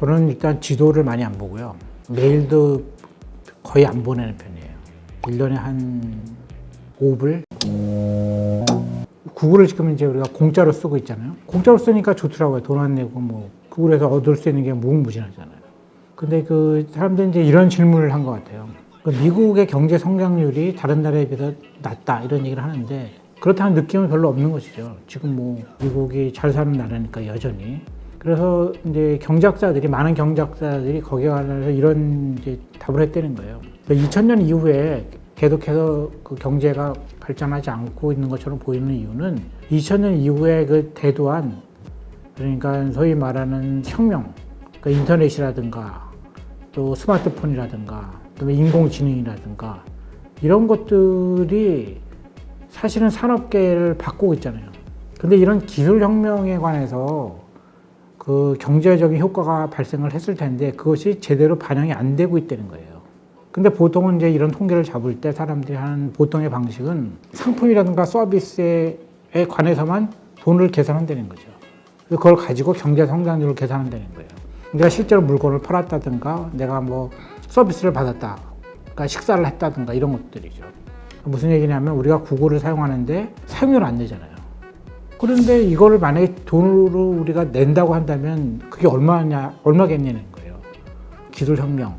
저는 일단 지도를 많이 안 보고요. 메일도 거의 안 보내는 편이에요. 1년에 한 5불? 구글을 지금 이제 우리가 공짜로 쓰고 있잖아요. 공짜로 쓰니까 좋더라고요. 돈 안 내고 뭐 구글에서 얻을 수 있는 게 무궁무진하잖아요. 근데 그 사람들이 이제 이런 질문을 한 것 같아요. 미국의 경제 성장률이 다른 나라에 비해서 낮다 이런 얘기를 하는데 그렇다는 느낌은 별로 없는 것이죠. 지금 뭐 미국이 잘 사는 나라니까 여전히. 그래서 이제 많은 경제학자들이 거기에 관해서 이런 이제 답을 했다는 거예요. 2000년 이후에 계속해서 그 경제가 발전하지 않고 있는 것처럼 보이는 이유는 2000년 이후에 그 대두한 그러니까 소위 말하는 혁명, 그러니까 인터넷이라든가 또 스마트폰이라든가 또 인공지능이라든가 이런 것들이 사실은 산업계를 바꾸고 있잖아요. 근데 이런 기술혁명에 관해서 그 경제적인 효과가 발생을 했을 텐데 그것이 제대로 반영이 안 되고 있다는 거예요. 근데 보통은 이제 이런 통계를 잡을 때 사람들이 하는 보통의 방식은 상품이라든가 서비스에 관해서만 돈을 계산한다는 거죠. 그걸 가지고 경제 성장률을 계산한다는 거예요. 내가 실제로 물건을 팔았다든가 내가 뭐 서비스를 받았다, 그러니까 식사를 했다든가 이런 것들이죠. 무슨 얘기냐면 우리가 구글을 사용하는데 사용료를 안 내잖아요. 그런데 이거를 만약에 돈으로 우리가 낸다고 한다면 그게 얼마겠냐는 거예요. 기술혁명.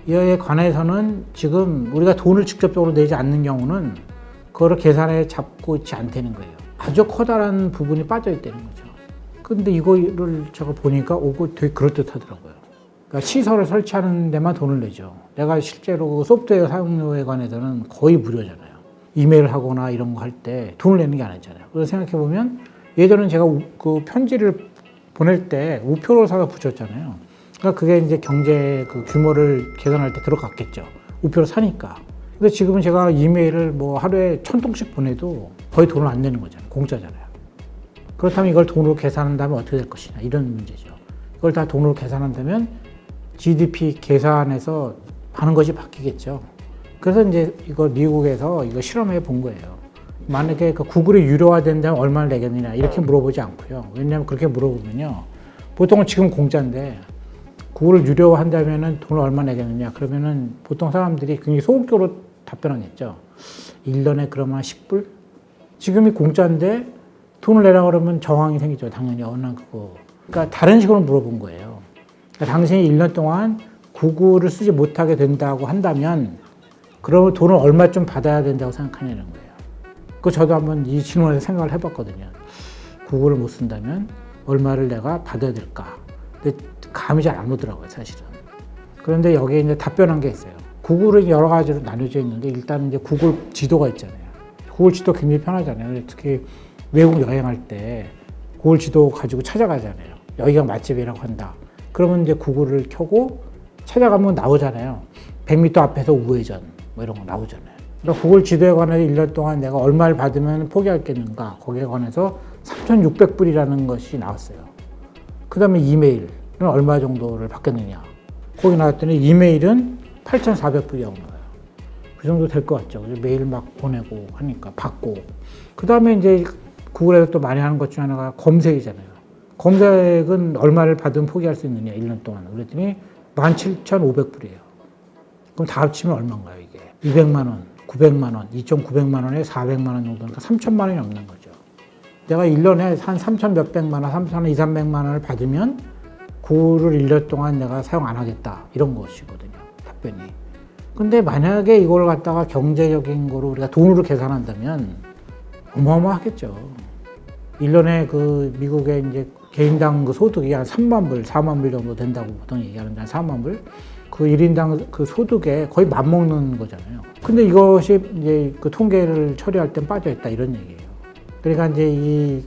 이에 관해서는 지금 우리가 돈을 직접적으로 내지 않는 경우는 그거를 계산에 잡고 있지 않다는 거예요. 아주 커다란 부분이 빠져 있다는 거죠. 근데 이거를 제가 보니까 그거 되게 그럴듯하더라고요. 그러니까 시설을 설치하는 데만 돈을 내죠. 내가 실제로 소프트웨어 사용료에 관해서는 거의 무료잖아요. 이메일 하거나 이런 거 할 때 돈을 내는 게 아니잖아요. 그래서 생각해보면 예전에 제가 그 편지를 보낼 때 우표를 사서 붙였잖아요. 그러니까 그게 이제 경제 그 규모를 계산할 때 들어갔겠죠. 우표를 사니까. 근데 지금은 제가 이메일을 뭐 하루에 1000통씩 보내도 거의 돈을 안 내는 거잖아요. 공짜잖아요. 그렇다면 이걸 돈으로 계산한다면 어떻게 될 것이냐 이런 문제죠. 이걸 다 돈으로 계산한다면 GDP 계산에서 하는 것이 바뀌겠죠. 그래서 이제 이걸 미국에서 이거 실험해 본 거예요. 만약에 그 구글이 유료화된다면 얼마를 내겠느냐 이렇게 물어보지 않고요. 왜냐하면 그렇게 물어보면요. 보통은 지금 공짜인데 구글을 유료화한다면 돈을 얼마 내겠느냐 그러면은 보통 사람들이 굉장히 소극적으로 답변하겠죠. 1년에 그러면 10불? 지금이 공짜인데 돈을 내라 그러면 저항이 생기죠. 당연히 그거. 그러니까 다른 식으로 물어본 거예요. 그러니까 당신이 1년 동안 구글을 쓰지 못하게 된다고 한다면 그러면 돈을 얼마쯤 받아야 된다고 생각하냐는 거예요. 그 저도 한번 이 질문에서 생각을 해봤거든요. 구글을 못 쓴다면 얼마를 내가 받아야 될까? 근데 감이 잘 안 오더라고요, 사실은. 그런데 여기에 이제 답변한 게 있어요. 구글은 여러 가지로 나뉘어져 있는데 일단 이제 구글 지도가 있잖아요. 구글 지도 굉장히 편하잖아요. 특히 외국 여행할 때 구글 지도 가지고 찾아가잖아요. 여기가 맛집이라고 한다. 그러면 이제 구글을 켜고 찾아가면 나오잖아요. 100m 앞에서 우회전 뭐 이런 거 나오잖아요. 그러니까 구글 지도에 관해서 1년 동안 내가 얼마를 받으면 포기하겠는가 거기에 관해서 3,600불이라는 것이 나왔어요. 그 다음에 이메일은 얼마 정도를 받겠느냐 거기 나왔더니 이메일은 8,400불이 나와요. 그 정도 될 것 같죠. 메일 막 보내고 하니까 받고 그 다음에 이제 구글에서 또 많이 하는 것 중 하나가 검색이잖아요. 검색은 얼마를 받으면 포기할 수 있느냐 1년 동안 그랬더니 17,500불이에요. 그럼 다 합치면 얼마인가요 이게? 200만 원, 900만 원, 2,900만 원에 400만 원 정도니까 3,000만 원이 넘는 거죠. 내가 1년에 한 3,000 몇백만 원, 3,000, 2, 300만 원을 받으면 구글을 1년 동안 내가 사용 안 하겠다 이런 것이거든요. 답변이. 근데 만약에 이걸 갖다가 경제적인 거로 우리가 돈으로 계산한다면 어마어마하겠죠. 1년에 그 미국의 이제 개인당 그 소득이 한 3만 불, 4만 불 정도 된다고 보통 얘기하는데 한 4만 불? 그 1인당 그 소득에 거의 맞먹는 거잖아요. 근데 이것이 이제 그 통계를 처리할 땐 빠져있다 이런 얘기예요. 그러니까 이제 이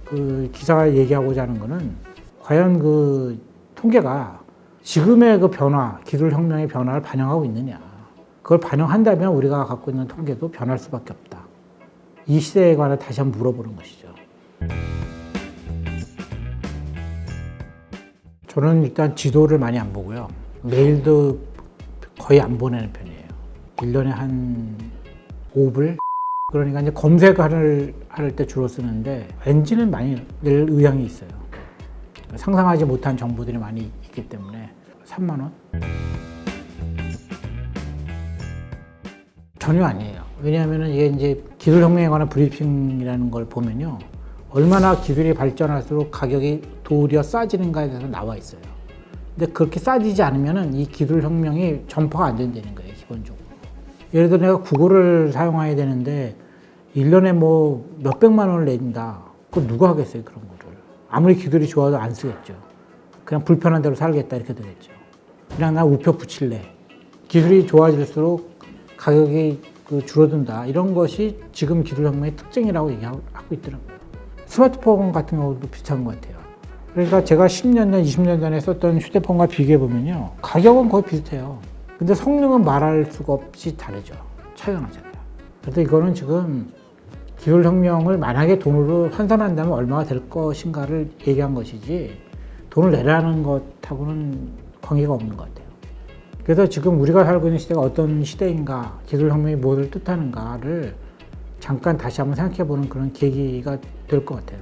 그 기사가 얘기하고자 하는 거는 과연 그 통계가 지금의 그 변화, 기술혁명의 변화를 반영하고 있느냐. 그걸 반영한다면 우리가 갖고 있는 통계도 변할 수밖에 없다. 이 시대에 관해 다시 한번 물어보는 것이죠. 저는 일단 지도를 많이 안 보고요. 메일도 거의 안 보내는 편이에요. 1년에 한 5불? 그러니까 이제 검색을 할 때 주로 쓰는데 엔진은 많이 낼 의향이 있어요. 상상하지 못한 정보들이 많이 있기 때문에 3만 원? 전혀 아니에요. 왜냐하면 이게 이제 기술혁명에 관한 브리핑이라는 걸 보면요. 얼마나 기술이 발전할수록 가격이 도리어 싸지는가에 대해서 나와 있어요. 근데 그렇게 싸지지 않으면 이 기술혁명이 전파가 안 된다는 거예요, 기본적으로. 예를 들어 내가 구글을 사용해야 되는데 1년에 뭐 몇백만 원을 낸다. 그거 누가 하겠어요, 그런 거를. 아무리 기술이 좋아도 안 쓰겠죠. 그냥 불편한 대로 살겠다 이렇게 되겠죠. 그냥 나 우표 붙일래. 기술이 좋아질수록 가격이 줄어든다. 이런 것이 지금 기술혁명의 특징이라고 얘기하고 있더라고요. 스마트폰 같은 경우도 비슷한 것 같아요. 그러니까 제가 10년 전, 20년 전에 썼던 휴대폰과 비교해보면요. 가격은 거의 비슷해요. 근데 성능은 말할 수가 없이 다르죠. 차이가 나잖아요. 그래서 이거는 지금 기술혁명을 만약에 돈으로 환산한다면 얼마가 될 것인가를 얘기한 것이지 돈을 내라는 것하고는 관계가 없는 것 같아요. 그래서 지금 우리가 살고 있는 시대가 어떤 시대인가, 기술혁명이 무엇을 뜻하는가를 잠깐 다시 한번 생각해보는 그런 계기가 될 것 같아요.